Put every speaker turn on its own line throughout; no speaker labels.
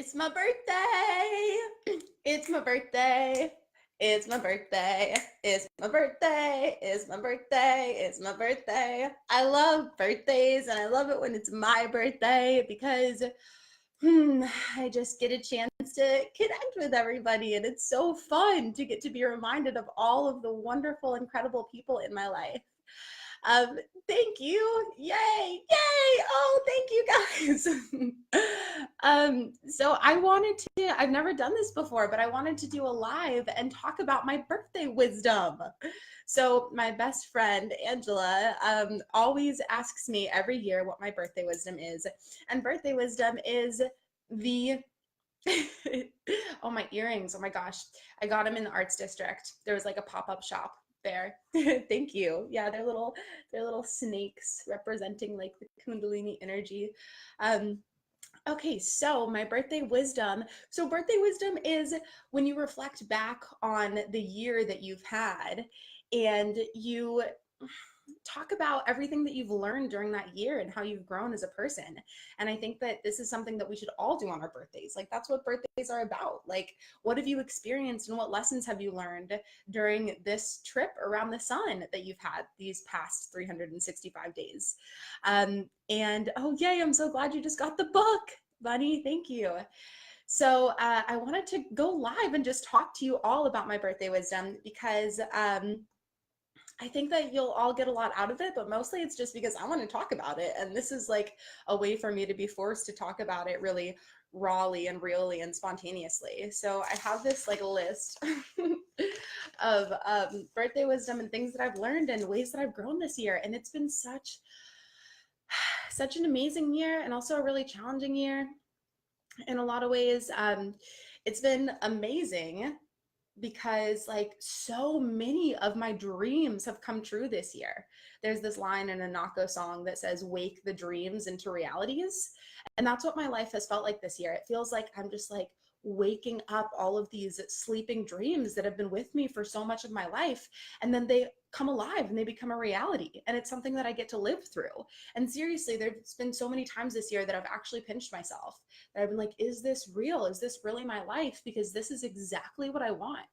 It's my birthday. It's my birthday. It's my birthday. It's my birthday. It's my birthday. It's my birthday. I love birthdays and I love it when it's my birthday because hmm, I just get a chance to connect with everybody and it's so fun to get to be reminded of all of the wonderful, incredible people in my life. Um, Thank you. Yay. Yay. Oh, thank you guys. So I wanted I've never done this before, but I wanted to do a live and talk about my birthday wisdom. So my best friend, Angela, always asks me every year what my birthday wisdom is. And birthday wisdom is the oh, my earrings. Oh my gosh. I got them in the arts district. There was like a pop-up shop there. Thank you. Yeah, they're little snakes representing like the Kundalini energy. Um, okay, so my birthday wisdom. So birthday wisdom is when you reflect back on the year that you've had and you talk about everything that you've learned during that year and how you've grown as a person. And I think that this is something that we should all do on our birthdays. Like that's what birthdays are about. Like what have you experienced and what lessons have you learned during this trip around the sun that you've had these past 365 days? And oh yay, I'm so glad you just got the book, Bunny. Thank you. So I wanted to go live and just talk to you all about my birthday wisdom because I think that you'll all get a lot out of it, but mostly it's just because I want to talk about it. And this is like a way for me to be forced to talk about it really rawly and really and spontaneously. So I have this like list of birthday wisdom and things that I've learned and ways that I've grown this year. And it's been such an amazing year and also a really challenging year in a lot of ways. It's been amazing because like so many of my dreams have come true this year. There's this line in a Nako song that says, "Wake the dreams into realities." And that's what my life has felt like this year. It feels like I'm just like waking up all of these sleeping dreams that have been with me for so much of my life. And then they come alive and they become a reality. And it's something that I get to live through. And seriously, there's been so many times this year that I've actually pinched myself, that I've been like, is this real? Is this really my life? Because this is exactly what I want.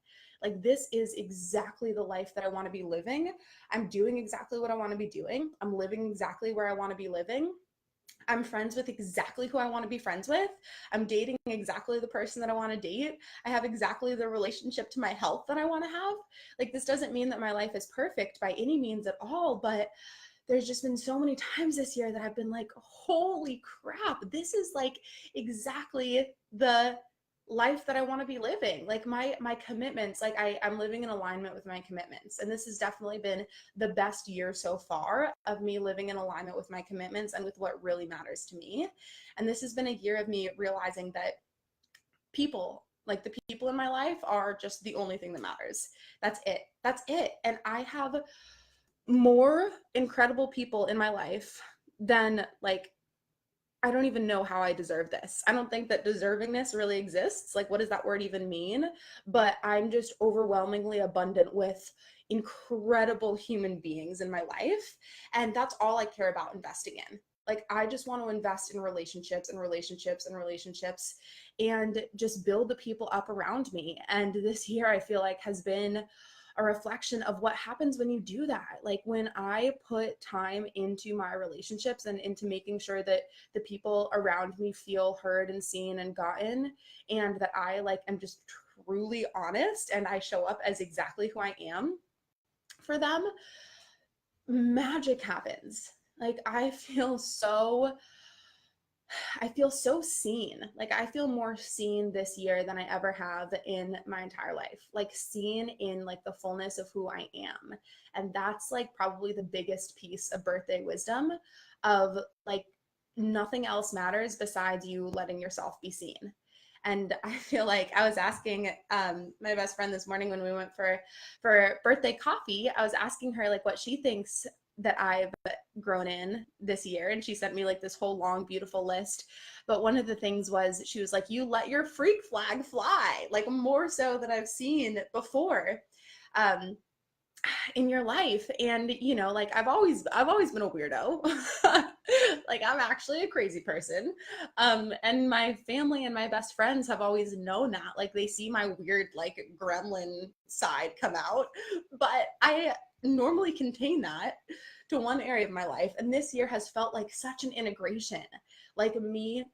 Like, this is exactly the life that I want to be living. I'm doing exactly what I want to be doing. I'm living exactly where I want to be living. I'm friends with exactly who I want to be friends with. I'm dating exactly the person that I want to date. I have exactly the relationship to my health that I want to have. Like, this doesn't mean that my life is perfect by any means at all, but there's just been so many times this year that I've been like, holy crap, this is like exactly the life that I want to be living. Like my commitments, like I'm living in alignment with my commitments. And this has definitely been the best year so far of me living in alignment with my commitments and with what really matters to me. And this has been a year of me realizing that people, like the people in my life, are just the only thing that matters. That's it. That's it. And I have more incredible people in my life than like I don't even know how I deserve this. I don't think that deservingness really exists. Like, what does that word even mean? But I'm just overwhelmingly abundant with incredible human beings in my life. And that's all I care about investing in. Like, I just want to invest in relationships and relationships and relationships and just build the people up around me. And this year, I feel like has been a reflection of what happens when you do that. Like when I put time into my relationships and into making sure that the people around me feel heard and seen and gotten, and that I like am just truly honest and I show up as exactly who I am for them, magic happens. Like I feel so seen. Like I feel more seen this year than I ever have in my entire life. Like seen in like the fullness of who I am. And that's like probably the biggest piece of birthday wisdom of like nothing else matters besides you letting yourself be seen. And I feel like I was asking my best friend this morning when we went for birthday coffee, I was asking her like what she thinks that I've grown in this year. And she sent me like this whole long, beautiful list. But one of the things was she was like, you let your freak flag fly, like more so than I've seen before. Um, in your life. And like I've always been a weirdo. Like I'm actually a crazy person. And my family and my best friends have always known that. Like they see my weird like gremlin side come out, but I normally contain that to one area of my life. And this year has felt like such an integration, like me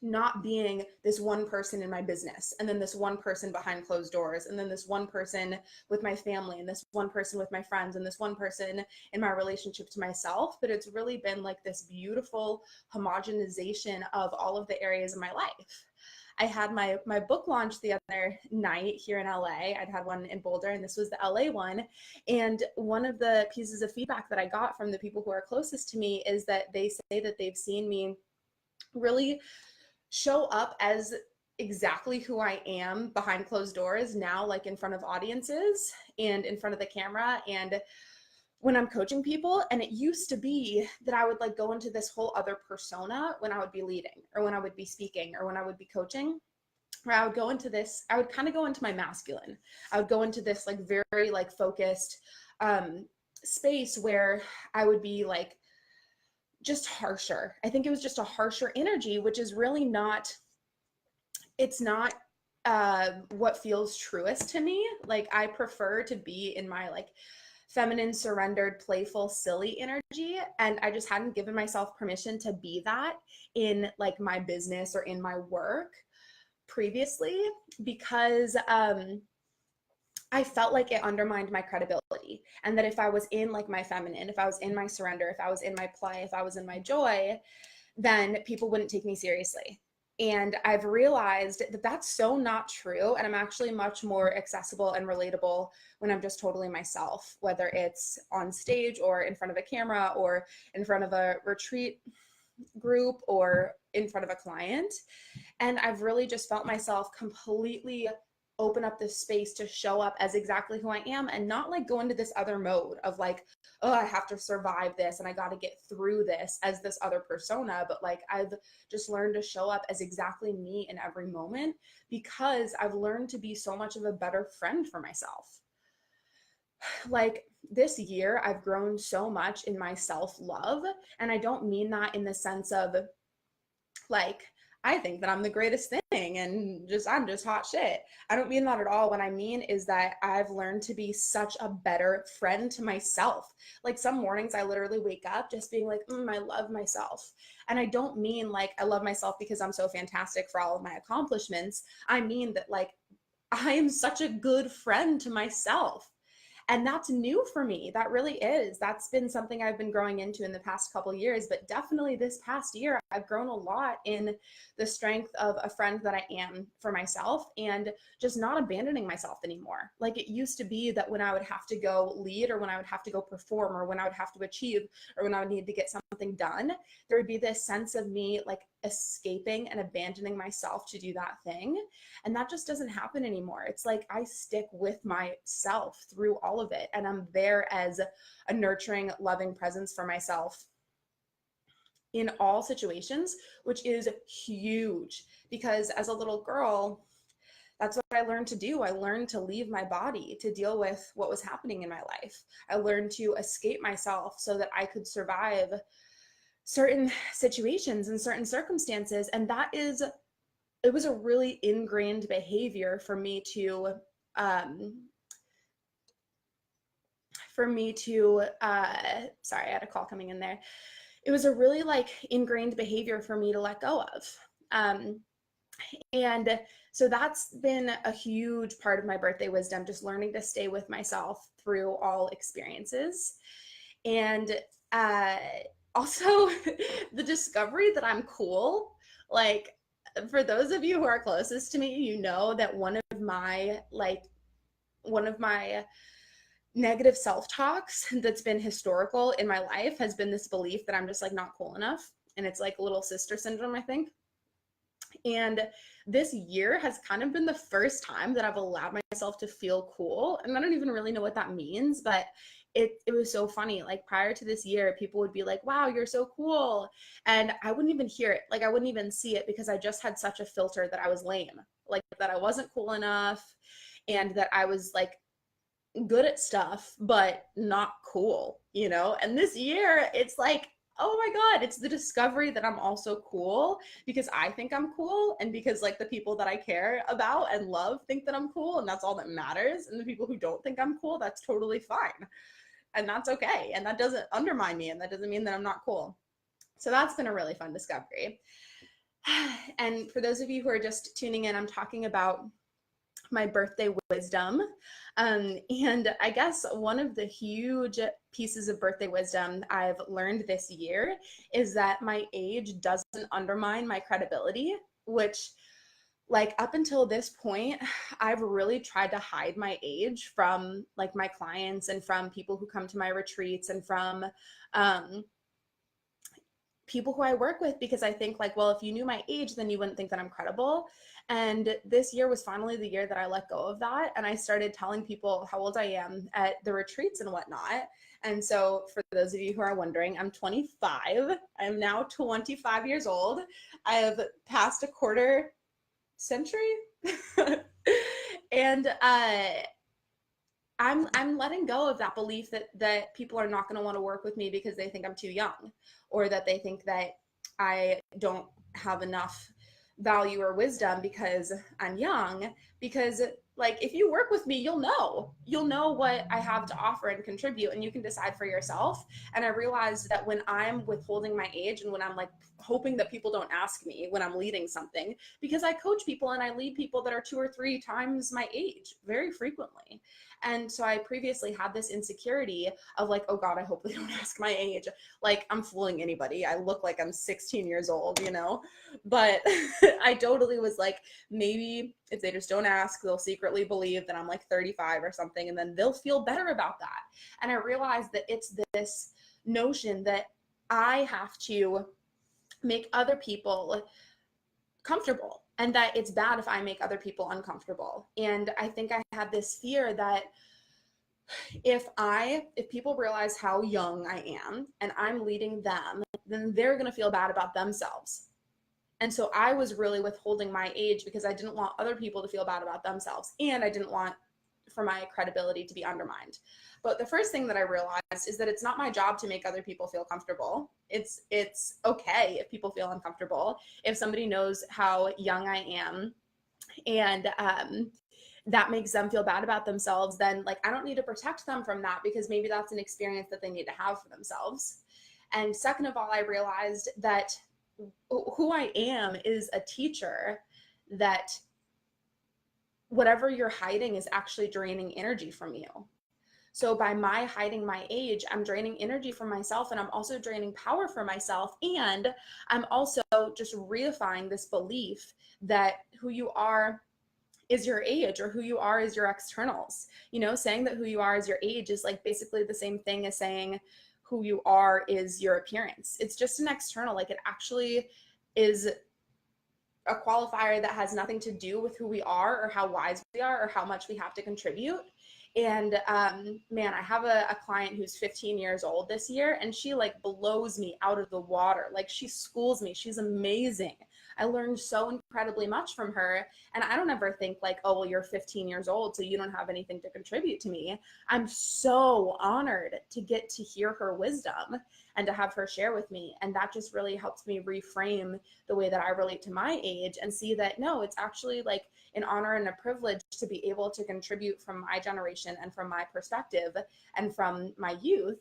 not being this one person in my business and then this one person behind closed doors and then this one person with my family and this one person with my friends and this one person in my relationship to myself, but it's really been like this beautiful homogenization of all of the areas of my life. I had my book launch the other night here in LA. I'd had one in Boulder and this was the LA one. And one of the pieces of feedback that I got from the people who are closest to me is that they say that they've seen me really show up as exactly who I am behind closed doors now, like in front of audiences and in front of the camera and when I'm coaching people. And it used to be that I would like go into this whole other persona when I would be leading or when I would be speaking or when I would be coaching, where I would go into this, I would kind of go into my masculine. I would go into this like very like focused space where I would be like just harsher. I think it was just a harsher energy, which is really not, it's not what feels truest to me. Like I prefer to be in my like feminine, surrendered, playful, silly energy. And I just hadn't given myself permission to be that in like my business or in my work previously because I felt like it undermined my credibility. And that if I was in like my feminine, if I was in my surrender, if I was in my play, if I was in my joy, then people wouldn't take me seriously. And I've realized that that's so not true. And I'm actually much more accessible and relatable when I'm just totally myself, whether it's on stage or in front of a camera or in front of a retreat group or in front of a client. And I've really just felt myself completely open up this space to show up as exactly who I am and not like go into this other mode of like, oh, I have to survive this and I got to get through this as this other persona. But like, I've just learned to show up as exactly me in every moment because I've learned to be so much of a better friend for myself. Like this year, I've grown so much in my self love. And I don't mean that in the sense of like, I think that I'm the greatest thing and just I'm just hot shit. I don't mean that at all. What I mean is that I've learned to be such a better friend to myself. Like some mornings I literally wake up just being like, I love myself. And I don't mean like I love myself because I'm so fantastic for all of my accomplishments. I mean that like I am such a good friend to myself. And that's new for me. That really is. That's been something I've been growing into in the past couple of years, but definitely this past year, I've grown a lot in the strength of a friend that I am for myself and just not abandoning myself anymore. Like it used to be that when I would have to go lead or when I would have to go perform or when I would have to achieve or when I would need to get something done, there would be this sense of me like escaping and abandoning myself to do that thing. And that just doesn't happen anymore. It's like I stick with myself through all of it. And I'm there as a nurturing, loving presence for myself in all situations, which is huge because as a little girl, that's what I learned to do. I learned to leave my body to deal with what was happening in my life. I learned to escape myself so that I could survive certain situations and certain circumstances. And it was a really ingrained behavior for me to um, sorry, I had a call coming in there. It was a really like ingrained behavior for me to let go of. Um, and so that's been a huge part of my birthday wisdom, just learning to stay with myself through all experiences. And uh, also the discovery that I'm cool. Like, for those of you who are closest to me, you know that one of my negative self-talks that's been historical in my life has been this belief that I'm just like not cool enough. And it's like little sister syndrome, I think. And this year has kind of been the first time that I've allowed myself to feel cool. And I don't even really know what that means, but it was so funny. Like prior to this year, people would be like, wow, you're so cool. And I wouldn't even hear it. Like I wouldn't even see it because I just had such a filter that I was lame, like that I wasn't cool enough and that I was like good at stuff, but not cool, you know? And this year, it's like, oh my God, it's the discovery that I'm also cool because I think I'm cool and because like the people that I care about and love think that I'm cool and that's all that matters. And the people who don't think I'm cool, that's totally fine. And that's okay. And that doesn't undermine me and that doesn't mean that I'm not cool. So that's been a really fun discovery. And for those of you who are just tuning in, I'm talking about my birthday wisdom. And I guess one of the huge pieces of birthday wisdom I've learned this year is that my age doesn't undermine my credibility, which like up until this point, I've really tried to hide my age from like my clients and from people who come to my retreats and from um, people who I work with because I think like, well, if you knew my age, then you wouldn't think that I'm credible. And this year was finally the year that I let go of that. And I started telling people how old I am at the retreats and whatnot. And so for those of you who are wondering, I'm 25. I'm now 25 years old. I have passed a quarter century. And I'm letting go of that belief that people are not going to want to work with me because they think I'm too young or that they think that I don't have enough value or wisdom because I'm young. Because like if you work with me, you'll know what I have to offer and contribute and you can decide for yourself. And I realized that when I'm withholding my age and when I'm like hoping that people don't ask me when I'm leading something, because I coach people and I lead people that are 2 or 3 times my age very frequently. And so I previously had this insecurity of like, oh God, I hope they don't ask my age. Like I'm fooling anybody. I look like I'm 16 years old, you know? But I totally was like, maybe if they just don't ask, they'll secretly believe that I'm like 35 or something, and then they'll feel better about that. And I realized that it's this notion that I have to make other people comfortable and that it's bad if I make other people uncomfortable. And I think I had this fear that if people realize how young I am and I'm leading them, then they're going to feel bad about themselves. And so I was really withholding my age because I didn't want other people to feel bad about themselves and I didn't want for my credibility to be undermined. But the first thing that I realized is that it's not my job to make other people feel comfortable. It's okay if people feel uncomfortable. If somebody knows how young I am and that makes them feel bad about themselves, then like I don't need to protect them from that because maybe that's an experience that they need to have for themselves. And second of all, I realized that who I am is a teacher that whatever you're hiding is actually draining energy from you. So by my hiding my age, I'm draining energy from myself and I'm also draining power from myself. And I'm also just reifying this belief that who you are is your age or who you are is your externals. You know, saying that who you are is your age is like basically the same thing as saying who you are is your appearance. It's just an external, like it actually is a qualifier that has nothing to do with who we are or how wise we are or how much we have to contribute. And man, I have a client who's 15 years old this year and she like blows me out of the water. Like she schools me. She's amazing. I learned so incredibly much from her. And I don't ever think like, oh, well, you're 15 years old, so you don't have anything to contribute to me. I'm so honored to get to hear her wisdom and to have her share with me. And that just really helps me reframe the way that I relate to my age and see that no, it's actually like an honor and a privilege to be able to contribute from my generation and from my perspective and from my youth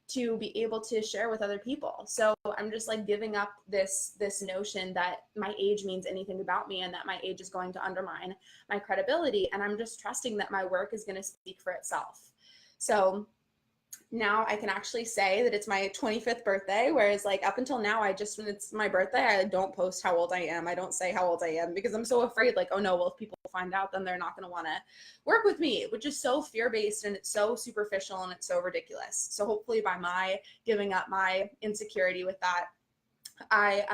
to be able to share with other people. So I'm just like giving up this notion that my age means anything about me and that my age is going to undermine my credibility. And I'm just trusting that my work is going to speak for itself. So now I can actually say that it's my 25th birthday, whereas like up until now, I just, when it's my birthday, I don't post how old I am. I don't say how old I am because I'm so afraid like, oh no, well, if people find out, then they're not going to want to work with me, which is so fear-based and it's so superficial and it's so ridiculous. So hopefully by my giving up my insecurity with that, I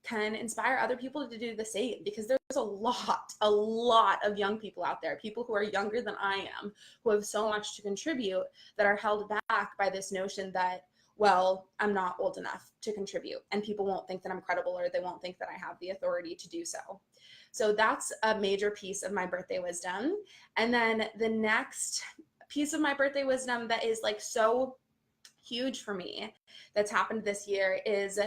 can inspire other people to do the same because there's a lot of young people out there, people who are younger than I am, who have so much to contribute that are held back by this notion that, well, I'm not old enough to contribute, and people won't think that I'm credible, or they won't think that I have the authority to do so. So that's a major piece of my birthday wisdom. And then the next piece of my birthday wisdom that is like so huge for me that's happened this year is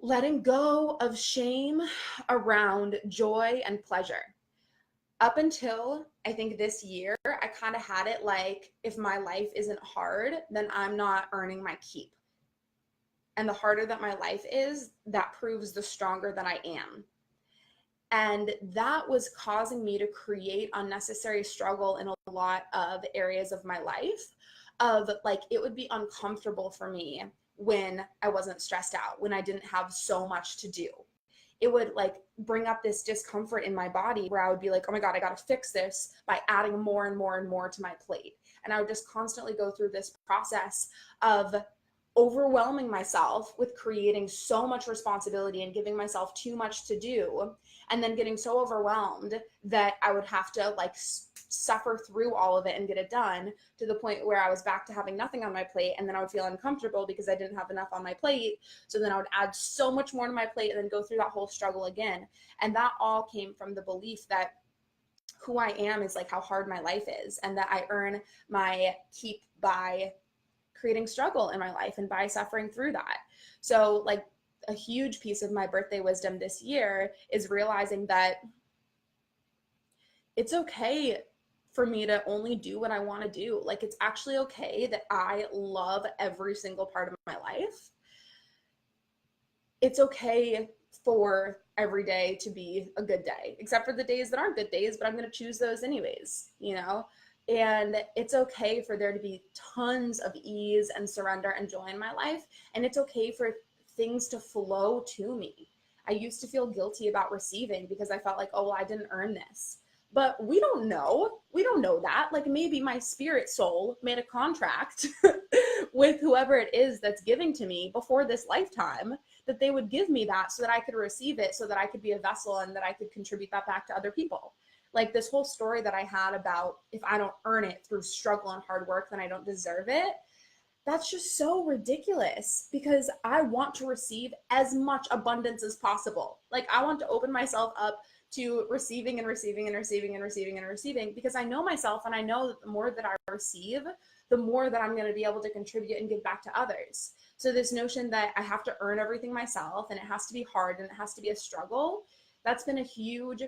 letting go of shame around joy and pleasure. Up until I think this year, I kind of had it like, if my life isn't hard, then I'm not earning my keep. And the harder that my life is, that proves the stronger that I am. And that was causing me to create unnecessary struggle in a lot of areas of my life. Of like, it would be uncomfortable for me when I wasn't stressed out, when I didn't have so much to do. It would like bring up this discomfort in my body where I would be like, oh my God, I got to fix this by adding more and more and more to my plate. And I would just constantly go through this process of overwhelming myself with creating so much responsibility and giving myself too much to do, and then getting so overwhelmed that I would have to like suffer through all of it and get it done, to the point where I was back to having nothing on my plate, and then I would feel uncomfortable because I didn't have enough on my plate. So then I would add so much more to my plate and then go through that whole struggle again. And that all came from the belief that who I am is like how hard my life is, and that I earn my keep by creating struggle in my life and by suffering through that. So like a huge piece of my birthday wisdom this year is realizing that it's okay for me to only do what I want to do. Like, it's actually okay that I love every single part of my life. It's okay for every day to be a good day, except for the days that aren't good days, but I'm going to choose those anyways, you know? And it's okay for there to be tons of ease and surrender and joy in my life. And it's okay for things to flow to me. I used to feel guilty about receiving because I felt like, oh, well, I didn't earn this. But we don't know. We don't know that. Like, maybe my spirit soul made a contract with whoever it is that's giving to me before this lifetime, that they would give me that so that I could receive it, so that I could be a vessel and that I could contribute that back to other people. Like, this whole story that I had about if I don't earn it through struggle and hard work, then I don't deserve it. That's just so ridiculous, because I want to receive as much abundance as possible. Like, I want to open myself up to receiving and receiving and receiving and receiving and receiving, because I know myself, and I know that the more that I receive, the more that I'm going to be able to contribute and give back to others. So this notion that I have to earn everything myself and it has to be hard and it has to be a struggle, that's been a huge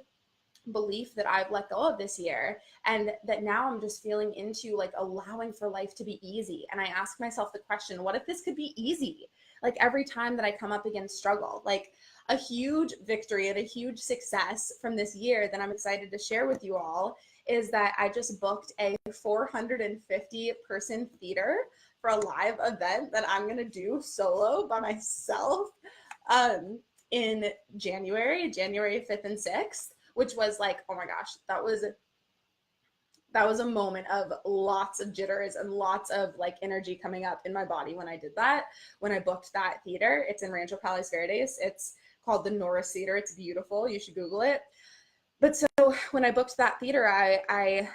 belief that I've let go of this year, and that now I'm just feeling into like allowing for life to be easy. And I ask myself the question, what if this could be easy? Like, every time that I come up against struggle, like a huge victory and a huge success from this year that I'm excited to share with you all is that I just booked a 450 person theater for a live event that I'm going to do solo by myself in January 5th and 6th. Which was like, oh my gosh, that was a moment of lots of jitters and lots of like energy coming up in my body when I did that. When I booked that theater, it's in Rancho Palos Verdes. It's called the Norris Theater. It's beautiful. You should Google it. But so when I booked that theater, I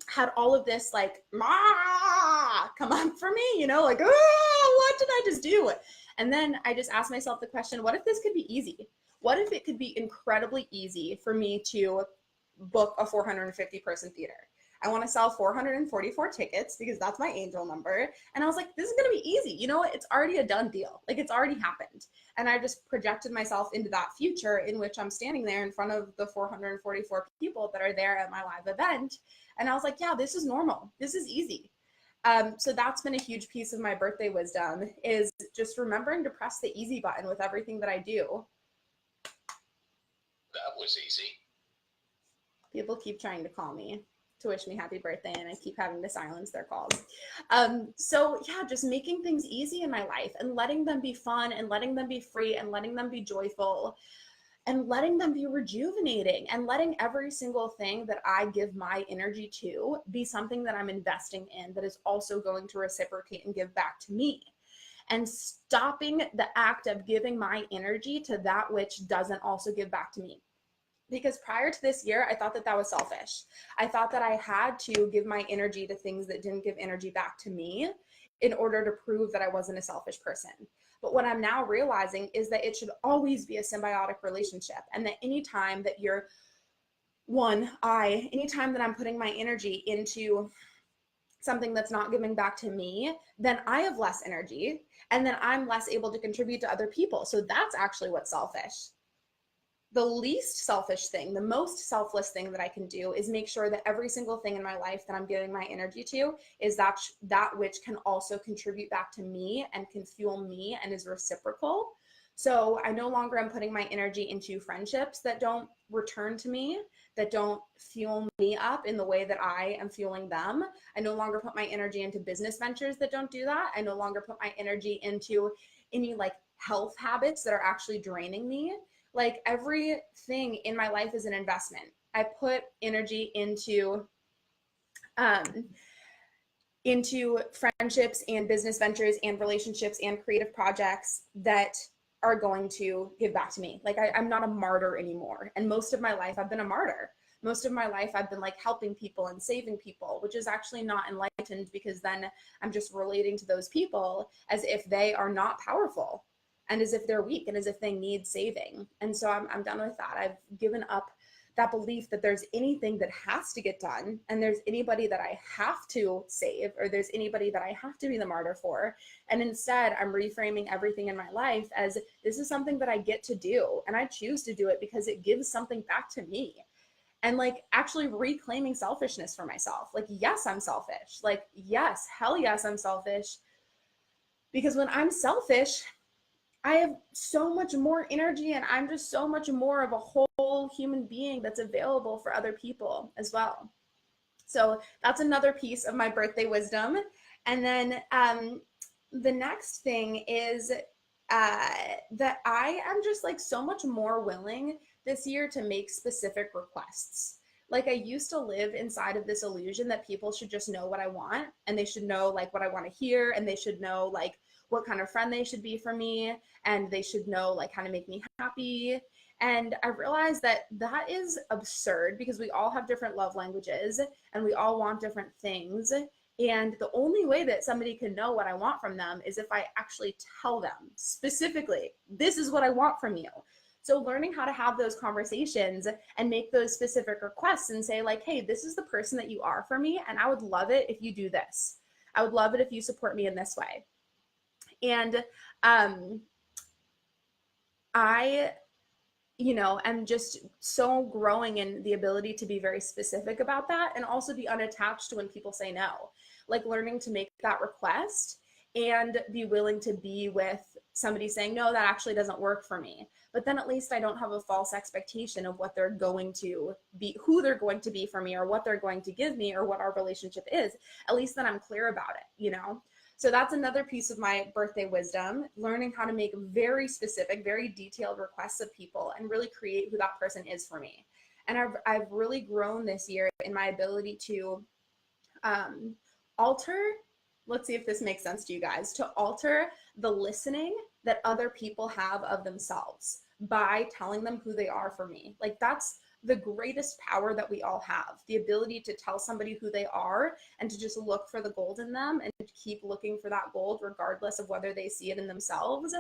had all of this like, come on for me, you know, like, what did I just do? And then I just asked myself the question, what if this could be easy? What if it could be incredibly easy for me to book a 450 person theater? I want to sell 444 tickets because that's my angel number. And I was like, this is going to be easy. You know what? It's already a done deal. Like, it's already happened. And I just projected myself into that future in which I'm standing there in front of the 444 people that are there at my live event. And I was like, yeah, this is normal. This is easy. So that's been a huge piece of my birthday wisdom, is just remembering to press the easy button with everything that I do.
That was easy.
People keep trying to call me to wish me happy birthday, and I keep having to silence their calls. So yeah, just making things easy in my life and letting them be fun and letting them be free and letting them be joyful and letting them be rejuvenating, and letting every single thing that I give my energy to be something that I'm investing in that is also going to reciprocate and give back to me. And stopping the act of giving my energy to that which doesn't also give back to me. Because prior to this year, I thought that that was selfish. I thought that I had to give my energy to things that didn't give energy back to me in order to prove that I wasn't a selfish person. But what I'm now realizing is that it should always be a symbiotic relationship, and that anytime that anytime that I'm putting my energy into something that's not giving back to me, then I have less energy, and then I'm less able to contribute to other people. So that's actually what's selfish. The least selfish thing, the most selfless thing that I can do is make sure that every single thing in my life that I'm giving my energy to is that which can also contribute back to me and can fuel me and is reciprocal. So I no longer am putting my energy into friendships that don't return to me, that don't fuel me up in the way that I am fueling them. I no longer put my energy into business ventures that don't do that. I no longer put my energy into any like health habits that are actually draining me. Like everything in my life is an investment. I put energy into friendships and business ventures and relationships and creative projects that are going to give back to me. Like I'm not a martyr anymore. And most of my life I've been a martyr. Most of my life I've been like helping people and saving people, which is actually not enlightened, because then I'm just relating to those people as if they are not powerful and as if they're weak and as if they need saving. And so I'm done with that. I've given up that belief that there's anything that has to get done, and there's anybody that I have to save, or there's anybody that I have to be the martyr for. And instead, I'm reframing everything in my life as this is something that I get to do, and I choose to do it because it gives something back to me. And like actually reclaiming selfishness for myself. Like, yes, I'm selfish. Like, yes, hell yes, I'm selfish. Because when I'm selfish, I have so much more energy, and I'm just so much more of a whole human being that's available for other people as well. So that's another piece of my birthday wisdom. And then the next thing is that I am just like so much more willing this year to make specific requests. Like I used to live inside of this illusion that people should just know what I want, and they should know like what I want to hear, and they should know like what kind of friend they should be for me, and they should know like how to make me happy. And I realized that that is absurd, because we all have different love languages and we all want different things. And the only way that somebody can know what I want from them is if I actually tell them specifically, this is what I want from you. So learning how to have those conversations and make those specific requests and say like, hey, this is the person that you are for me, and I would love it if you do this. I would love it if you support me in this way. And I am just so growing in the ability to be very specific about that, and also be unattached to when people say no. Like learning to make that request and be willing to be with somebody saying, no, that actually doesn't work for me. But then at least I don't have a false expectation of what they're going to be, who they're going to be for me, or what they're going to give me, or what our relationship is. At least then I'm clear about it, So that's another piece of my birthday wisdom, learning how to make very specific, very detailed requests of people and really create who that person is for me. And I've really grown this year in my ability to alter, let's see if this makes sense to you guys, to alter the listening that other people have of themselves by telling them who they are for me. Like that's the greatest power that we all have, the ability to tell somebody who they are and to just look for the gold in them and to keep looking for that gold regardless of whether they see it in themselves.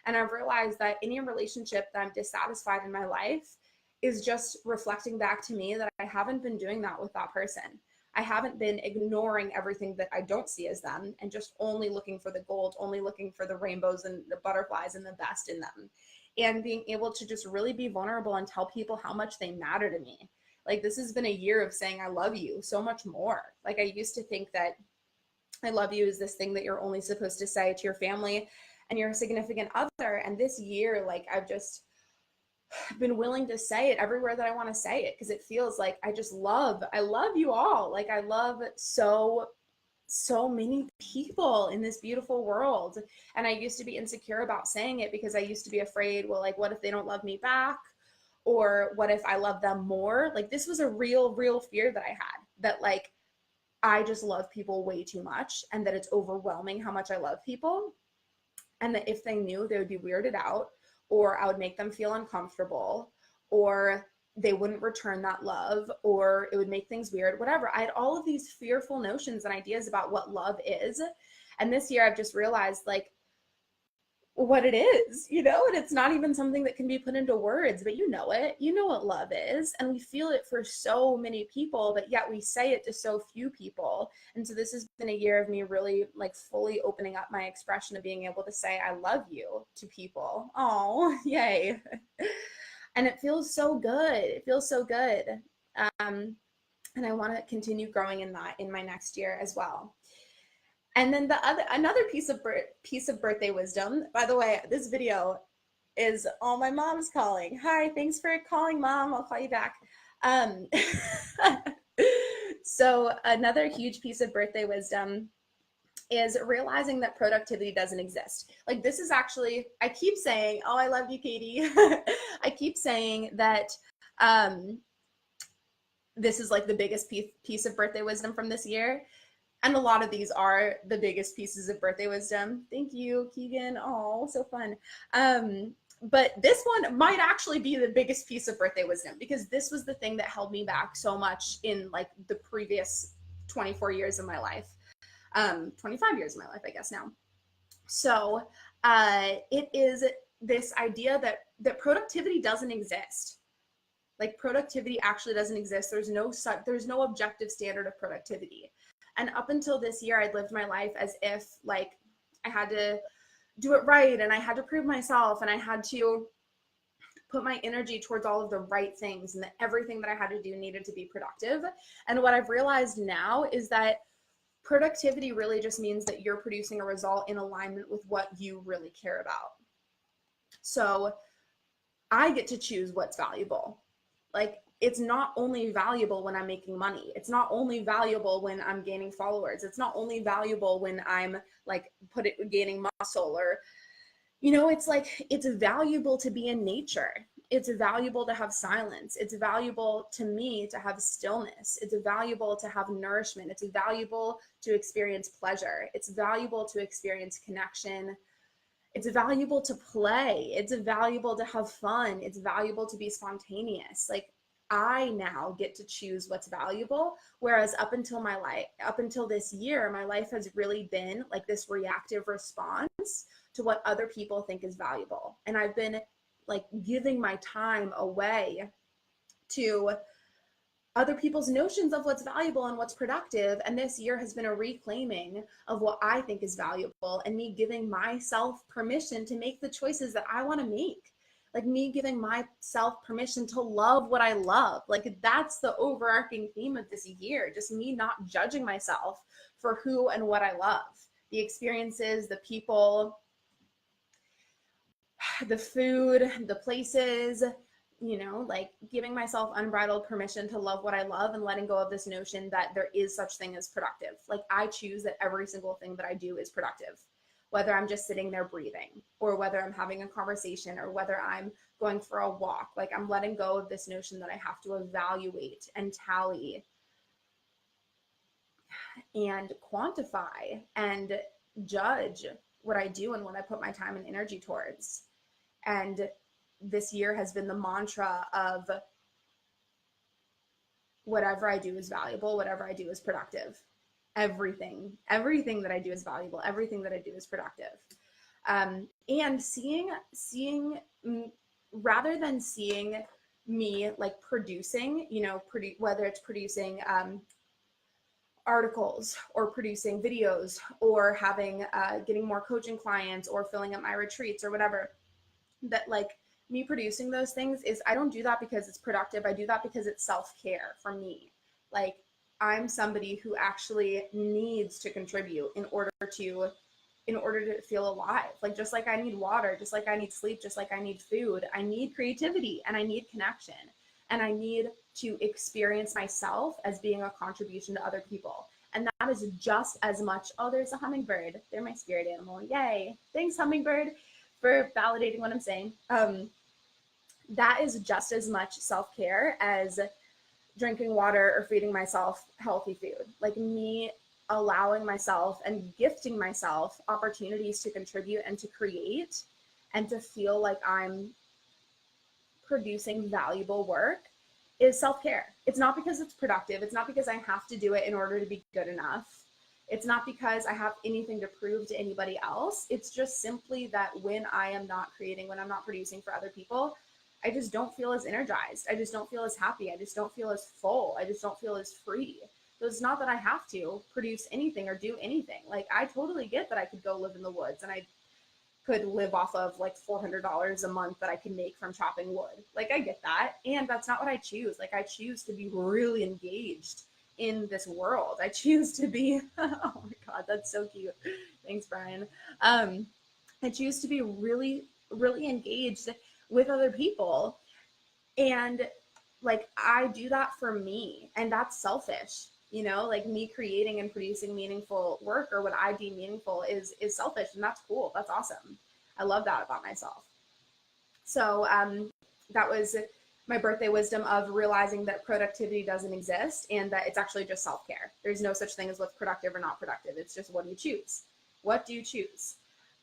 And I've realized that any relationship that I'm dissatisfied in my life is just reflecting back to me that I haven't been doing that with that person. I haven't been ignoring everything that I don't see as them and just only looking for the gold, only looking for the rainbows and the butterflies and the best in them. And being able to just really be vulnerable and tell people how much they matter to me. Like this has been a year of saying I love you so much more. Like I used to think that I love you is this thing that you're only supposed to say to your family and your significant other. And this year, like I've just been willing to say it everywhere that I want to say it, because it feels like I love you all. Like I love so many people in this beautiful world. And I used to be insecure about saying it because I used to be afraid, well, like, what if they don't love me back? Or what if I love them more? Like this was a real fear that I had, that like, I just love people way too much, and that it's overwhelming how much I love people. And that if they knew, they would be weirded out, or I would make them feel uncomfortable, or they wouldn't return that love, or it would make things weird, whatever. I had all of these fearful notions and ideas about what love is. And this year I've just realized like what it is, you know, and it's not even something that can be put into words, but you know it. You know what love is, and we feel it for so many people, but yet we say it to so few people. And so this has been a year of me really like fully opening up my expression of being able to say I love you to people. Oh, yay. And it feels so good. It feels so good. And I want to continue growing in that in my next year as well. And then another piece of birthday wisdom. By the way, this video is all my mom's calling. Hi, thanks for calling, Mom. I'll call you back. So another huge piece of birthday wisdom is realizing that productivity doesn't exist. Like this is actually, I keep saying, oh, I love you, Katie. I keep saying that this is like the biggest piece of birthday wisdom from this year. And a lot of these are the biggest pieces of birthday wisdom. Thank you, Keegan. Oh, so fun. But this one might actually be the biggest piece of birthday wisdom because this was the thing that held me back so much in like the previous 24 years of my life, 25 years of my life, I guess now. So it is this idea that productivity doesn't exist. Like productivity actually doesn't exist. There's no objective standard of productivity. And up until this year, I'd lived my life as if like I had to do it right and I had to prove myself and I had to put my energy towards all of the right things and that everything that I had to do needed to be productive. And what I've realized now is that productivity really just means that you're producing a result in alignment with what you really care about. So I get to choose what's valuable. Like it's not only valuable when I'm making money. It's not only valuable when I'm gaining followers. It's not only valuable when I'm like gaining muscle or, you know, it's like, it's valuable to be in nature. It's valuable to have silence. It's valuable to me to have stillness. It's valuable to have nourishment. It's valuable to experience pleasure. It's valuable to experience connection. It's valuable to play. It's valuable to have fun. It's valuable to be spontaneous. Like I now get to choose what's valuable. Whereas up until this year, my life has really been like this reactive response to what other people think is valuable. And I've been like giving my time away to other people's notions of what's valuable and what's productive. And this year has been a reclaiming of what I think is valuable and me giving myself permission to make the choices that I want to make. Like me giving myself permission to love what I love. Like that's the overarching theme of this year, just me not judging myself for who and what I love. The experiences, the people, the food, the places, you know, like giving myself unbridled permission to love what I love and letting go of this notion that there is such thing as productive. Like I choose that every single thing that I do is productive, whether I'm just sitting there breathing or whether I'm having a conversation or whether I'm going for a walk. Like I'm letting go of this notion that I have to evaluate and tally and quantify and judge what I do and what I put my time and energy towards. And this year has been the mantra of whatever I do is valuable, whatever I do is productive. Everything that I do is valuable. Everything that I do is productive. And seeing, rather than seeing me like producing, you know, whether it's producing articles or producing videos or having getting more coaching clients or filling up my retreats or whatever, that like me producing those things is, I don't do that because it's productive. I do that because it's self-care for me. Like I'm somebody who actually needs to contribute in order to feel alive. Like just like I need water, just like I need sleep, just like I need food, I need creativity and I need connection. And I need to experience myself as being a contribution to other people. And that is just as much, oh, there's a hummingbird. They're my spirit animal. Yay. Thanks, hummingbird, for validating what I'm saying. That is just as much self-care as drinking water or feeding myself healthy food. Like me allowing myself and gifting myself opportunities to contribute and to create and to feel like I'm producing valuable work is self-care. It's not because it's productive. It's not because I have to do it in order to be good enough. It's not because I have anything to prove to anybody else. It's just simply that when I am not creating, when I'm not producing for other people, I just don't feel as energized. I just don't feel as happy. I just don't feel as full. I just don't feel as free. So it's not that I have to produce anything or do anything. Like, I totally get that I could go live in the woods and I could live off of like $400 a month that I can make from chopping wood. Like, I get that. And that's not what I choose. Like, I choose to be really engaged in this world. I choose to be, oh my God, that's so cute. Thanks, Brian. I choose to be really, really engaged with other people. And like, I do that for me, and that's selfish. You know, like, me creating and producing meaningful work, or what I deem meaningful, is selfish, and that's cool. That's awesome. I love that about myself. So that was my birthday wisdom of realizing that productivity doesn't exist, and that it's actually just self-care. There's no such thing as what's productive or not productive. It's just, what do you choose? What do you choose?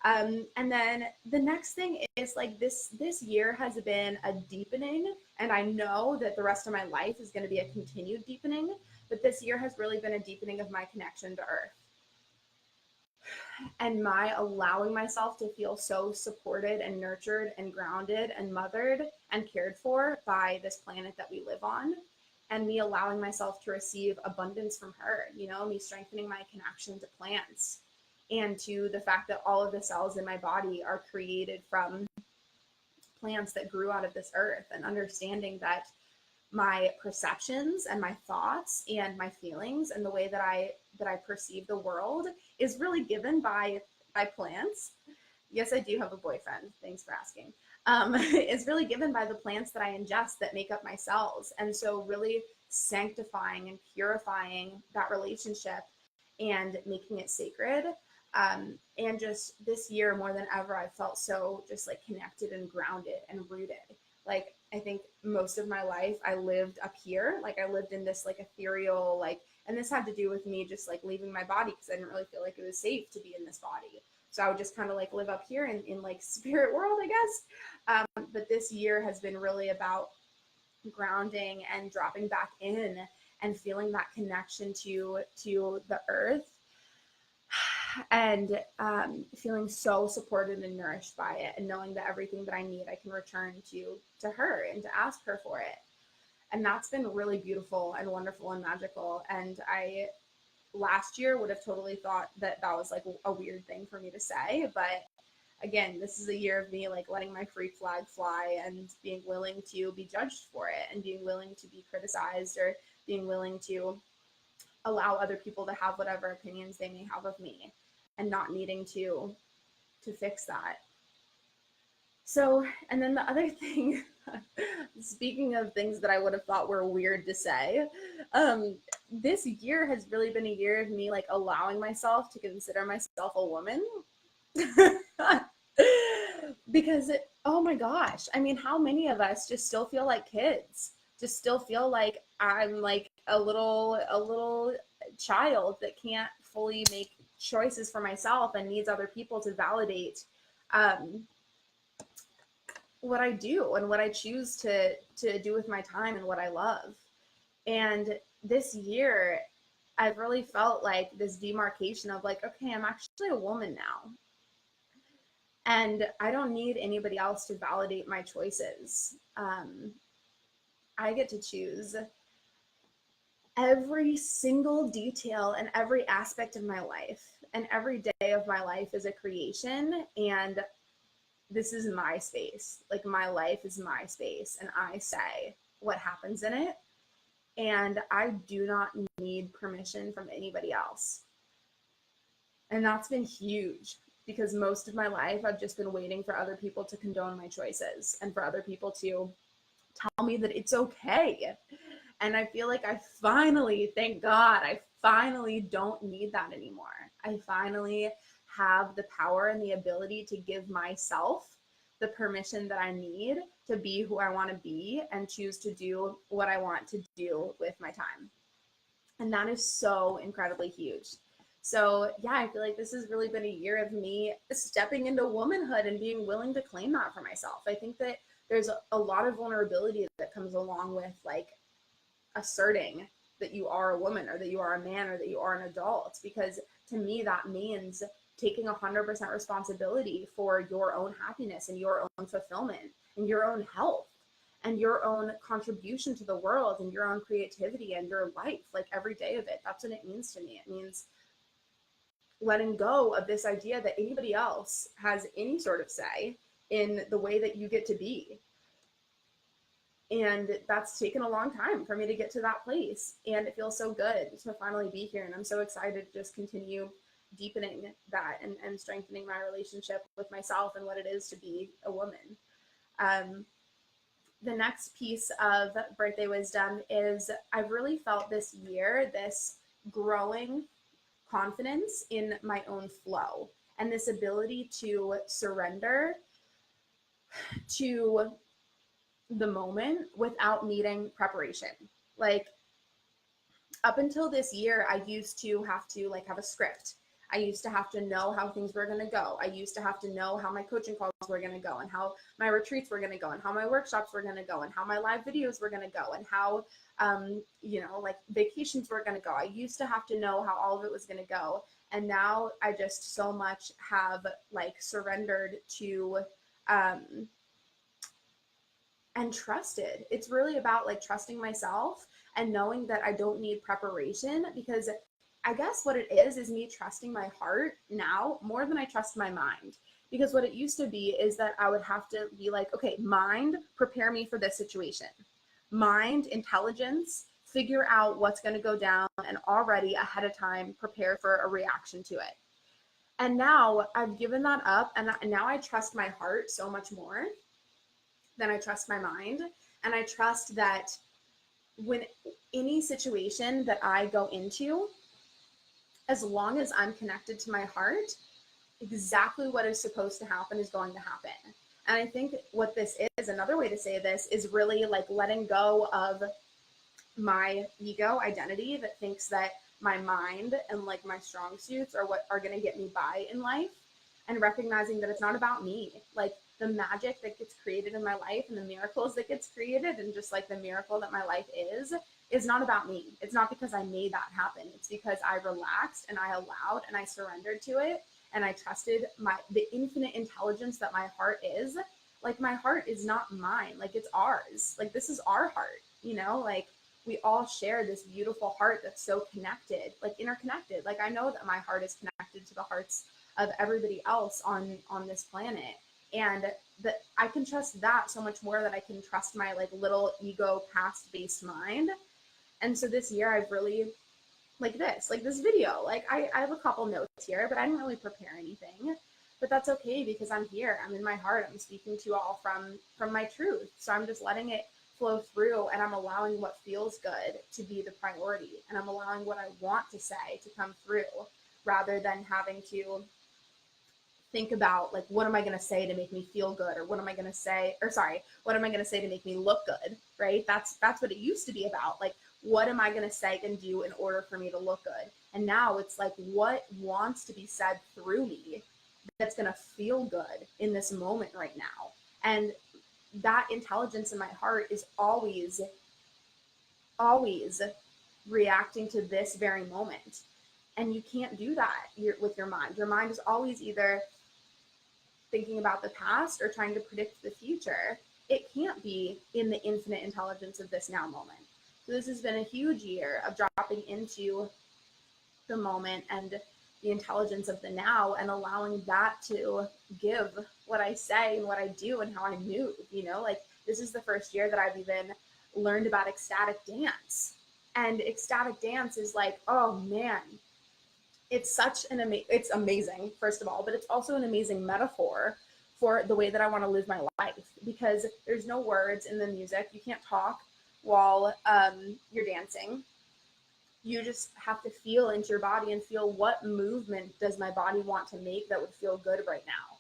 And then the next thing is, like, this year has been a deepening, and I know that the rest of my life is going to be a continued deepening, but this year has really been a deepening of my connection to Earth, and my allowing myself to feel so supported and nurtured and grounded and mothered and cared for by this planet that we live on, and me allowing myself to receive abundance from her, you know, me strengthening my connection to plants, and to the fact that all of the cells in my body are created from plants that grew out of this earth, and understanding that my perceptions and my thoughts and my feelings and the way that I perceive the world is really given by plants. Yes, I do have a boyfriend. Thanks for asking. Is really given by the plants that I ingest that make up my cells. And so really sanctifying and purifying that relationship and making it sacred. And just this year more than ever, I felt so just like connected and grounded and rooted. Like, I think most of my life I lived up here. Like, I lived in this like ethereal, like, and this had to do with me just like leaving my body, because I didn't really feel like it was safe to be in this body. So I would just kind of like live up here in like spirit world, I guess. But this year has been really about grounding and dropping back in and feeling that connection to the earth, and feeling so supported and nourished by it, and knowing that everything that I need, I can return to her and to ask her for it. And that's been really beautiful and wonderful and magical. And I last year would have totally thought that that was like a weird thing for me to say, but again, this is a year of me like letting my freak flag fly and being willing to be judged for it, and being willing to be criticized, or being willing to allow other people to have whatever opinions they may have of me, and not needing to fix that. So, and then the other thing, speaking of things that I would have thought were weird to say, this year has really been a year of me like allowing myself to consider myself a woman. Because oh my gosh, I mean, how many of us just still feel like kids, just still feel like I'm like a little child that can't fully make choices for myself and needs other people to validate um, what I do and what I choose to do with my time and what I love. And this year, I've really felt like this demarcation of like, okay, I'm actually a woman now. And I don't need anybody else to validate my choices. I get to choose every single detail and every aspect of my life. And every day of my life is a creation. And this is my space. Like, my life is my space. And I say what happens in it. And I do not need permission from anybody else. And that's been huge, because most of my life I've just been waiting for other people to condone my choices and for other people to tell me that it's okay. And I feel like I finally, thank God, I finally don't need that anymore. I finally have the power and the ability to give myself the permission that I need to be who I want to be and choose to do what I want to do with my time. And that is so incredibly huge. So yeah, I feel like this has really been a year of me stepping into womanhood and being willing to claim that for myself. I think that there's a lot of vulnerability that comes along with like asserting that you are a woman, or that you are a man, or that you are an adult, because to me, that means taking 100% responsibility for your own happiness and your own fulfillment and your own health and your own contribution to the world and your own creativity and your life, like every day of it. That's what it means to me. It means letting go of this idea that anybody else has any sort of say in the way that you get to be. And that's taken a long time for me to get to that place. And it feels so good to finally be here. And I'm so excited to just continue deepening that and strengthening my relationship with myself and what it is to be a woman. The next piece of birthday wisdom is I've really felt this year this growing confidence in my own flow and this ability to surrender to the moment without needing preparation. Like up until this year, I used to have to like have a script. I used to have to know how things were going to go. I used to have to know how my coaching calls were going to go and how my retreats were going to go and how my workshops were going to go and how my live videos were going to go and how, like vacations were going to go. I used to have to know how all of it was going to go. And now I just so much have like surrendered to, and trusted. It's really about like trusting myself and knowing that I don't need preparation, because I guess what it is me trusting my heart now more than I trust my mind. Because what it used to be is that I would have to be like, okay, mind, prepare me for this situation. Mind, intelligence, figure out what's going to go down and already ahead of time prepare for a reaction to it. And now I've given that up, and now I trust my heart so much more than I trust my mind. And I trust that when any situation that I go into, as long as I'm connected to my heart, exactly what is supposed to happen is going to happen. And I think what this is, another way to say this, is really like letting go of my ego identity that thinks that my mind and like my strong suits are what are going to get me by in life, and recognizing that it's not about me. Like the magic that gets created in my life and the miracles that gets created and just like the miracle that my life is not about me. It's not because I made that happen. It's because I relaxed and I allowed and I surrendered to it, and I trusted the infinite intelligence that my heart is. Like my heart is not mine. Like it's ours. Like this is our heart, like we all share this beautiful heart that's so connected, like interconnected. Like I know that my heart is connected to the hearts of everybody else on this planet. And that I can trust that so much more than I can trust my like little ego past based mind. And so this year I've really like this video, like I have a couple notes here, but I didn't really prepare anything, but that's okay because I'm here. I'm in my heart. I'm speaking to you all from my truth. So I'm just letting it flow through, and I'm allowing what feels good to be the priority. And I'm allowing what I want to say to come through rather than having to think about like, what am I going to say to make me feel good? Or what am I going to say? Or sorry, what am I going to say to make me look good? Right? That's what it used to be about. Like, what am I going to say and do in order for me to look good? And now it's like, what wants to be said through me that's going to feel good in this moment right now? And that intelligence in my heart is always reacting to this very moment. And you can't do that with your mind. Your mind is always either thinking about the past or trying to predict the future. It can't be in the infinite intelligence of this now moment. So this has been a huge year of dropping into the moment and the intelligence of the now, and allowing that to give what I say and what I do and how I move. Like this is the first year that I've even learned about ecstatic dance. And ecstatic dance is like, oh man, it's such it's amazing, first of all, but it's also an amazing metaphor for the way that I want to live my life, because there's no words in the music. You can't talk while you're dancing. You just have to feel into your body and feel, what movement does my body want to make that would feel good right now?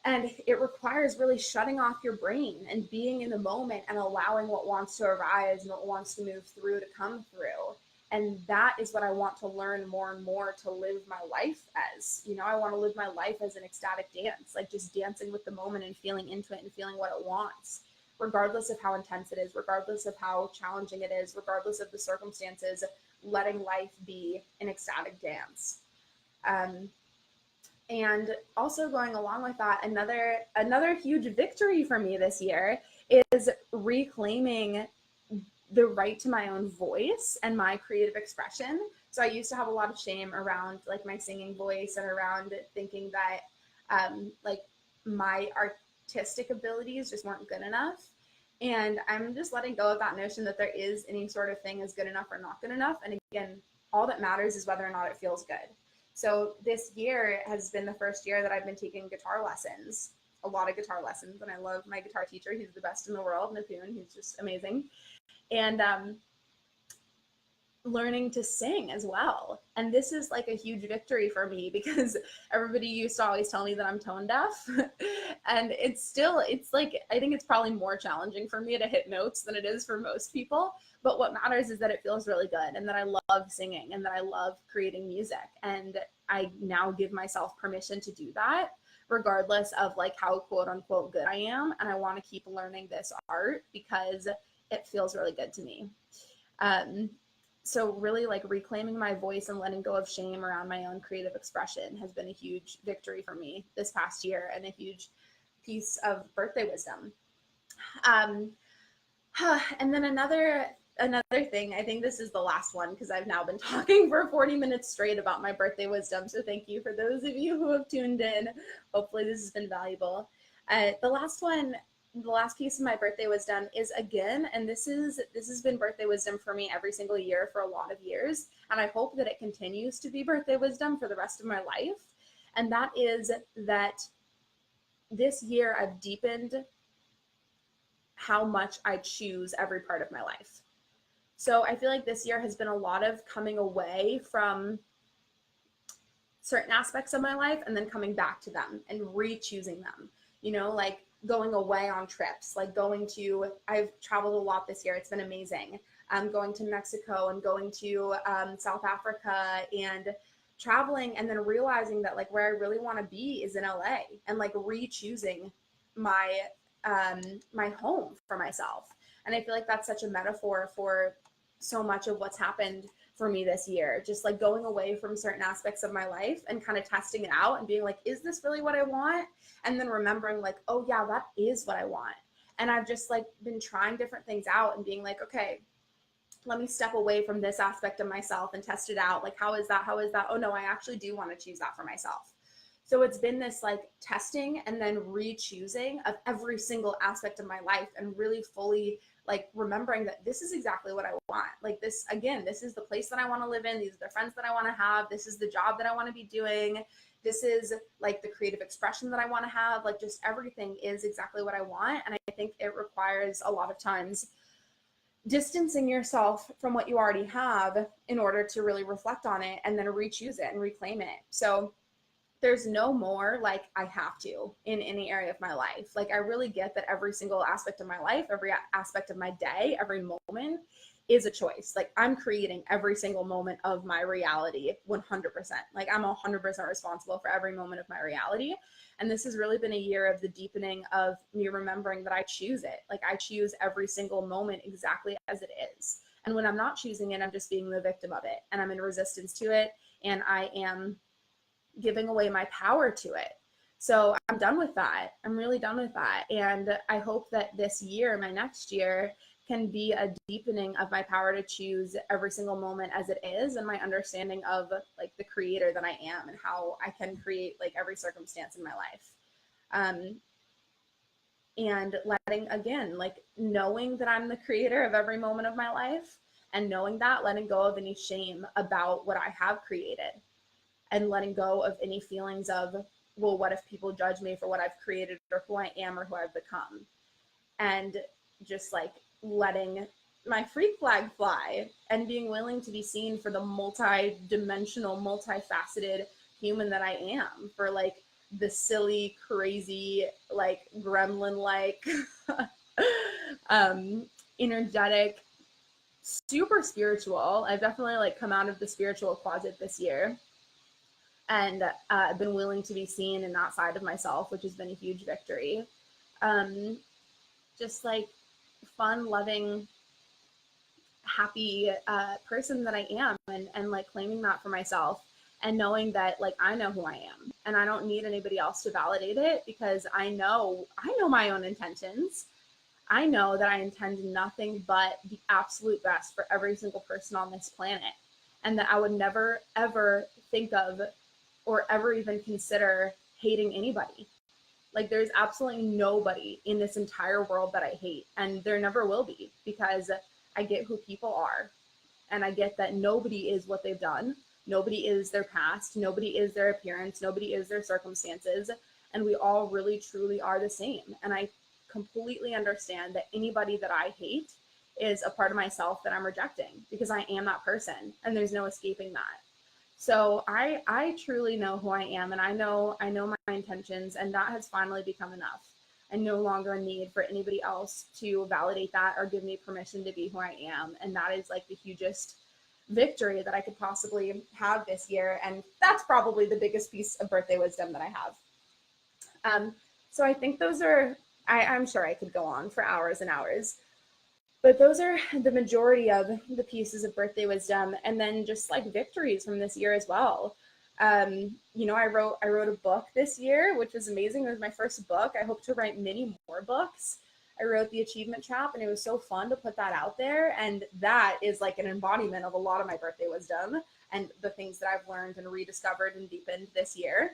And it requires really shutting off your brain and being in the moment and allowing what wants to arise and what wants to move through to come through. And that is what I want to learn more and more to live my life as. I want to live my life as an ecstatic dance, like just dancing with the moment and feeling into it and feeling what it wants, regardless of how intense it is, regardless of how challenging it is, regardless of the circumstances, letting life be an ecstatic dance. Um, and also going along with that, another huge victory for me this year is reclaiming the right to my own voice and my creative expression. So I used to have a lot of shame around like my singing voice and around thinking that like my artistic abilities just weren't good enough. And I'm just letting go of that notion that there is any sort of thing as good enough or not good enough. And again, all that matters is whether or not it feels good. So this year has been the first year that I've been taking guitar lessons, a lot of guitar lessons. And I love my guitar teacher. He's the best in the world, Napoon. He's just amazing. And learning to sing as well. And this is like a huge victory for me because everybody used to always tell me that I'm tone deaf. And it's like, I think it's probably more challenging for me to hit notes than it is for most people. But what matters is that it feels really good and that I love singing and that I love creating music. And I now give myself permission to do that regardless of like how quote unquote good I am. And I want to keep learning this art because it feels really good to me. So really like reclaiming my voice and letting go of shame around my own creative expression has been a huge victory for me this past year and a huge piece of birthday wisdom. And then another thing, I think this is the last one because I've now been talking for 40 minutes straight about my birthday wisdom. So thank you for those of you who have tuned in. Hopefully this has been valuable. The last piece of my birthday wisdom is again, and this has been birthday wisdom for me every single year for a lot of years, and I hope that it continues to be birthday wisdom for the rest of my life. And that is that this year I've deepened how much I choose every part of my life. So I feel like this year has been a lot of coming away from certain aspects of my life and then coming back to them and re-choosing them, like going away on trips, like I've traveled a lot this year. It's been amazing. Going to Mexico and going to South Africa and traveling and then realizing that like where I really want to be is in LA and like re-choosing my my home for myself. And I feel like that's such a metaphor for so much of what's happened for me this year, just like going away from certain aspects of my life and kind of testing it out and being like, is this really what I want? And then remembering like, oh yeah, that is what I want. And I've just like been trying different things out and being like, okay, let me step away from this aspect of myself and test it out. Like, how is that? Oh no, I actually do want to choose that for myself. So it's been this like testing and then re-choosing of every single aspect of my life and really fully like remembering that this is exactly what I want. Like this, again, this is the place that I want to live in. These are the friends that I want to have. This is the job that I want to be doing. This is like the creative expression that I want to have. Like just everything is exactly what I want. And I think it requires a lot of times distancing yourself from what you already have in order to really reflect on it and then re-choose it and reclaim it. So there's no more like I have to in any area of my life. Like I really get that every single aspect of my life, every aspect of my day, every moment is a choice. Like I'm creating every single moment of my reality 100%. Like I'm 100% responsible for every moment of my reality. And this has really been a year of the deepening of me remembering that I choose it. Like I choose every single moment exactly as it is. And when I'm not choosing it, I'm just being the victim of it and I'm in resistance to it. And I am giving away my power to it. So I'm done with that. I'm really done with that. And I hope that this year, my next year, can be a deepening of my power to choose every single moment as it is and my understanding of like the creator that I am and how I can create like every circumstance in my life. And letting, again, like knowing that I'm the creator of every moment of my life and knowing that, letting go of any shame about what I have created and letting go of any feelings of, well, what if people judge me for what I've created or who I am or who I've become? And just like letting my freak flag fly and being willing to be seen for the multi-dimensional, multifaceted human that I am, for like the silly, crazy, like gremlin-like, energetic, super spiritual. I've definitely like come out of the spiritual closet this year. And I've been willing to be seen and not side of myself, which has been a huge victory. Just like fun, loving, happy person that I am and like claiming that for myself and knowing that like I know who I am and I don't need anybody else to validate it, because I know my own intentions. I know that I intend nothing but the absolute best for every single person on this planet, and that I would never ever think of or ever even consider hating anybody. Like there's absolutely nobody in this entire world that I hate, and there never will be, because I get who people are, and I get that nobody is what they've done. Nobody is their past. Nobody is their appearance. Nobody is their circumstances. And we all really, truly are the same. And I completely understand that anybody that I hate is a part of myself that I'm rejecting, because I am that person and there's no escaping that. So I truly know who I am, and I know my intentions, and that has finally become enough. I no longer need for anybody else to validate that or give me permission to be who I am. And that is like the hugest victory that I could possibly have this year. And that's probably the biggest piece of birthday wisdom that I have. So I think those are, I'm sure I could go on for hours and hours, but those are the majority of the pieces of birthday wisdom. And then just like victories from this year as well. I wrote a book this year, which was amazing. It was my first book. I hope to write many more books. I wrote The Achievement Trap, and it was so fun to put that out there. And that is like an embodiment of a lot of my birthday wisdom and the things that I've learned and rediscovered and deepened this year.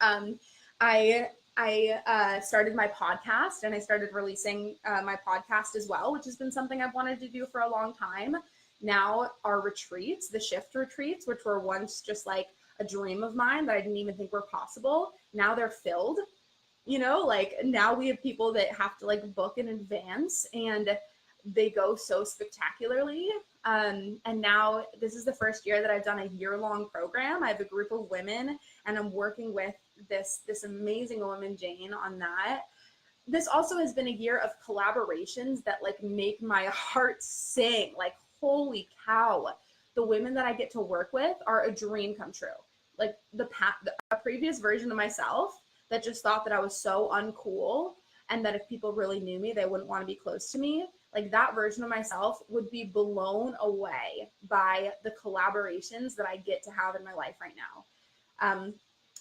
I started my podcast, and I started releasing my podcast as well, which has been something I've wanted to do for a long time. Now our retreats, the shift retreats, which were once just like a dream of mine that I didn't even think were possible, now they're filled. Like now we have people that have to like book in advance, and they go so spectacularly. And now this is the first year that I've done a year-long program. I have a group of women, and I'm working with this amazing woman, Jane, on that. This also has been a year of collaborations that like make my heart sing. Like, holy cow, the women that I get to work with are a dream come true. Like a previous version of myself that just thought that I was so uncool, and that if people really knew me, they wouldn't want to be close to me. Like that version of myself would be blown away by the collaborations that I get to have in my life right now.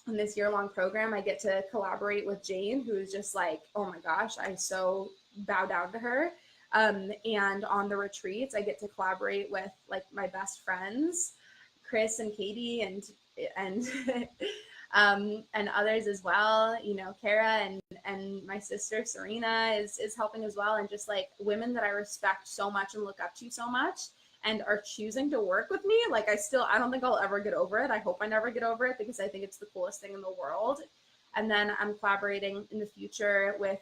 In this year-long program, I get to collaborate with Jane, who is just like, oh my gosh, I so bow down to her. And on the retreats, I get to collaborate with like my best friends, Chris and Katie, and and others as well. Kara and my sister Serena is helping as well, and just like women that I respect so much and look up to so much, and are choosing to work with me. Like I don't think I'll ever get over it. I hope I never get over it, because I think it's the coolest thing in the world. And then I'm collaborating in the future with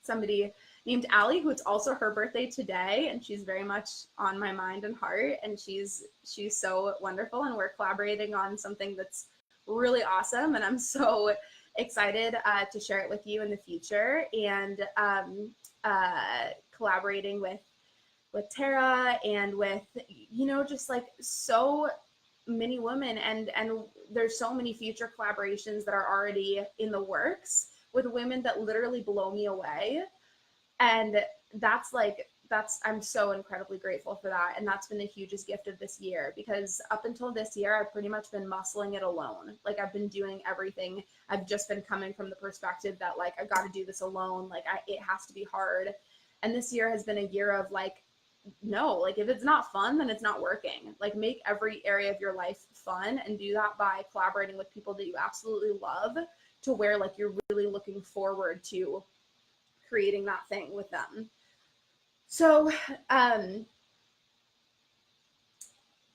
somebody named Allie, who it's also her birthday today, and she's very much on my mind and heart, and she's so wonderful, and we're collaborating on something that's really awesome, and I'm so excited to share it with you in the future. And collaborating with Tara, and with just like so many women, and there's so many future collaborations that are already in the works with women that literally blow me away. And I'm so incredibly grateful for that. And that's been the hugest gift of this year, because up until this year, I've pretty much been muscling it alone. Like I've been doing everything. I've just been coming from the perspective that like, I've got to do this alone. Like it has to be hard. And this year has been a year of like, no, like if it's not fun, then it's not working. Like make every area of your life fun, and do that by collaborating with people that you absolutely love, to where like you're really looking forward to creating that thing with them. So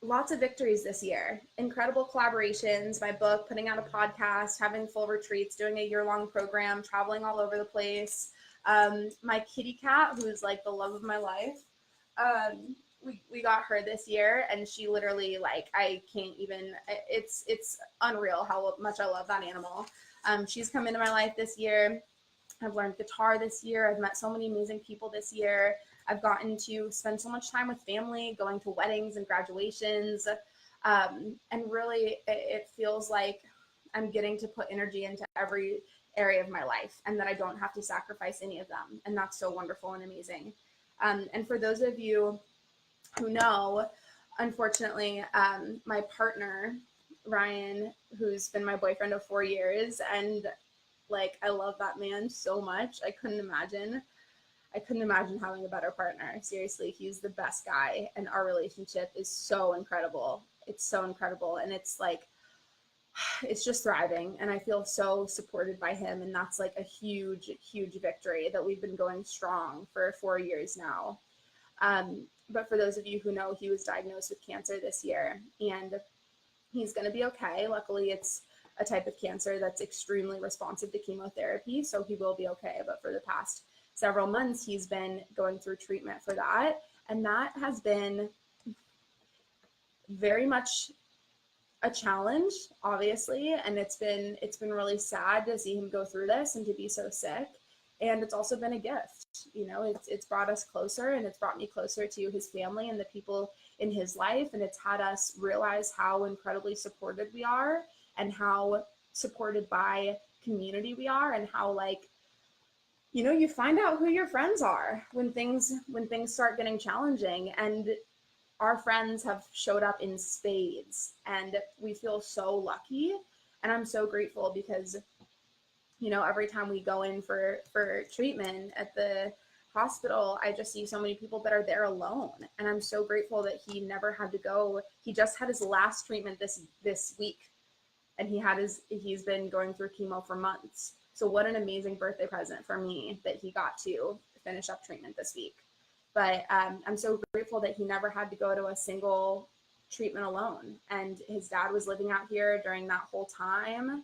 lots of victories this year, incredible collaborations, my book, putting out a podcast, having full retreats, doing a year-long program, traveling all over the place. My kitty cat, who's like the love of my life, we got her this year, and she literally, like, I can't even, it's unreal how much I love that animal. She's come into my life this year. I've learned guitar this year. I've met so many amazing people this year. I've gotten to spend so much time with family, going to weddings and graduations. And really, it feels like I'm getting to put energy into every area of my life, and that I don't have to sacrifice any of them. And that's so wonderful and amazing. And for those of you who know, unfortunately, my partner, Ryan, who's been my boyfriend of 4 years, and like I love that man so much. I couldn't imagine having a better partner. Seriously, he's the best guy, and our relationship is so incredible. It's so incredible, and it's like it's just thriving, and I feel so supported by him, and that's like a huge, huge victory that we've been going strong for 4 years now. But for those of you who know, he was diagnosed with cancer this year, and he's going to be okay. Luckily, it's a type of cancer that's extremely responsive to chemotherapy, so he will be okay. But for the past several months, he's been going through treatment for that, and that has been very much a challenge, obviously, and it's been really sad to see him go through this and to be so sick. And it's also been a gift. You know, it's brought us closer, and it's brought me closer to his family and the people in his life, and it's had us realize how incredibly supported we are, and how supported by community we are, and how, like, you know, you find out who your friends are when things start getting challenging, and our friends have showed up in spades, and we feel so lucky. And I'm so grateful because, you know, every time we go in for treatment at the hospital, I just see so many people that are there alone, and I'm so grateful that he never had to go. He just had his last treatment this week, and he's been going through chemo for months. So what an amazing birthday present for me that he got to finish up treatment this week. But I'm so grateful that he never had to go to a single treatment alone. And his dad was living out here during that whole time.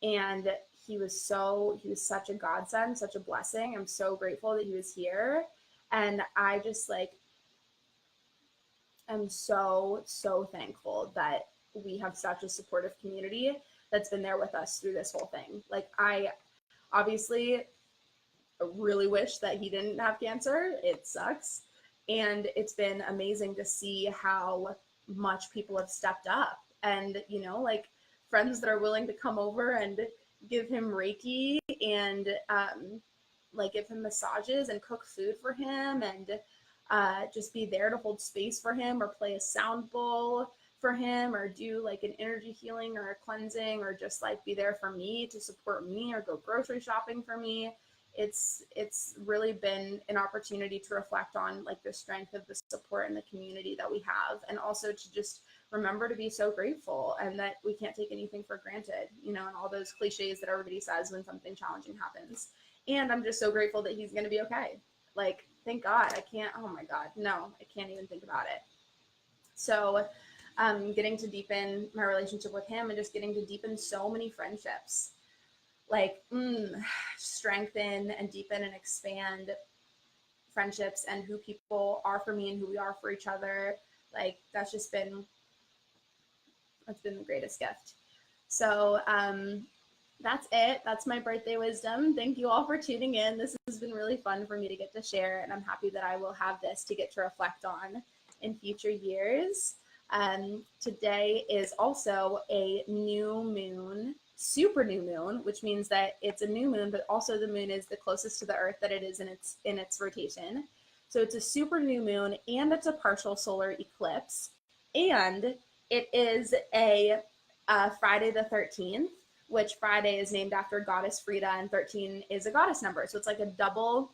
And he was such a godsend, such a blessing. I'm so grateful that he was here. And I just like, am so, so thankful that we have such a supportive community that's been there with us through this whole thing. Like, I obviously really wish that he didn't have cancer. It sucks. And it's been amazing to see how much people have stepped up, and, you know, like friends that are willing to come over and give him Reiki, and like give him massages and cook food for him, and just be there to hold space for him, or play a sound bowl for him, or do like an energy healing or a cleansing, or just like be there for me to support me, or go grocery shopping for me. It's really been an opportunity to reflect on like the strength of the support and the community that we have, and also to just remember to be so grateful, and that we can't take anything for granted, you know, and all those cliches that everybody says when something challenging happens. And I'm just so grateful that he's going to be okay. Like, thank God. Oh my God, no, I can't even think about it. So getting to deepen my relationship with him, and just getting to deepen so many friendships, like strengthen and deepen and expand friendships, and who people are for me and who we are for each other. Like, that's been the greatest gift. So that's it. That's my birthday wisdom. Thank you all for tuning in. This has been really fun for me to get to share, and I'm happy that I will have this to get to reflect on in future years. Today is also a new moon, super new moon, which means that it's a new moon, but also the moon is the closest to the Earth that it is in its rotation. So it's a super new moon, and it's a partial solar eclipse, and it is a Friday the 13th, which Friday is named after goddess Frida, and 13 is a goddess number. So it's like a double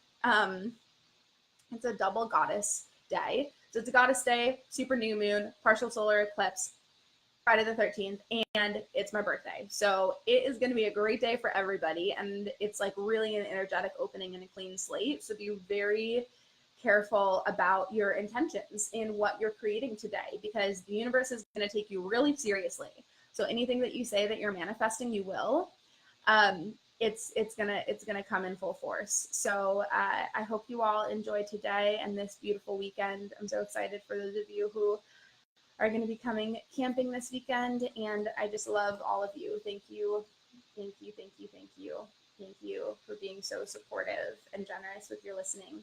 goddess day. So it's a goddess day, super new moon, partial solar eclipse, Friday the 13th, and it's my birthday. So it is going to be a great day for everybody, and it's like really an energetic opening and a clean slate. So be very careful about your intentions in what you're creating today, because the universe is going to take you really seriously. So anything that you say that you're manifesting, you will. It's gonna come in full force. So I hope you all enjoy today and this beautiful weekend. I'm so excited for those of you who are going to be coming camping this weekend, and I just love all of you. Thank you, thank you, thank you, thank you, thank you for being so supportive and generous with your listening.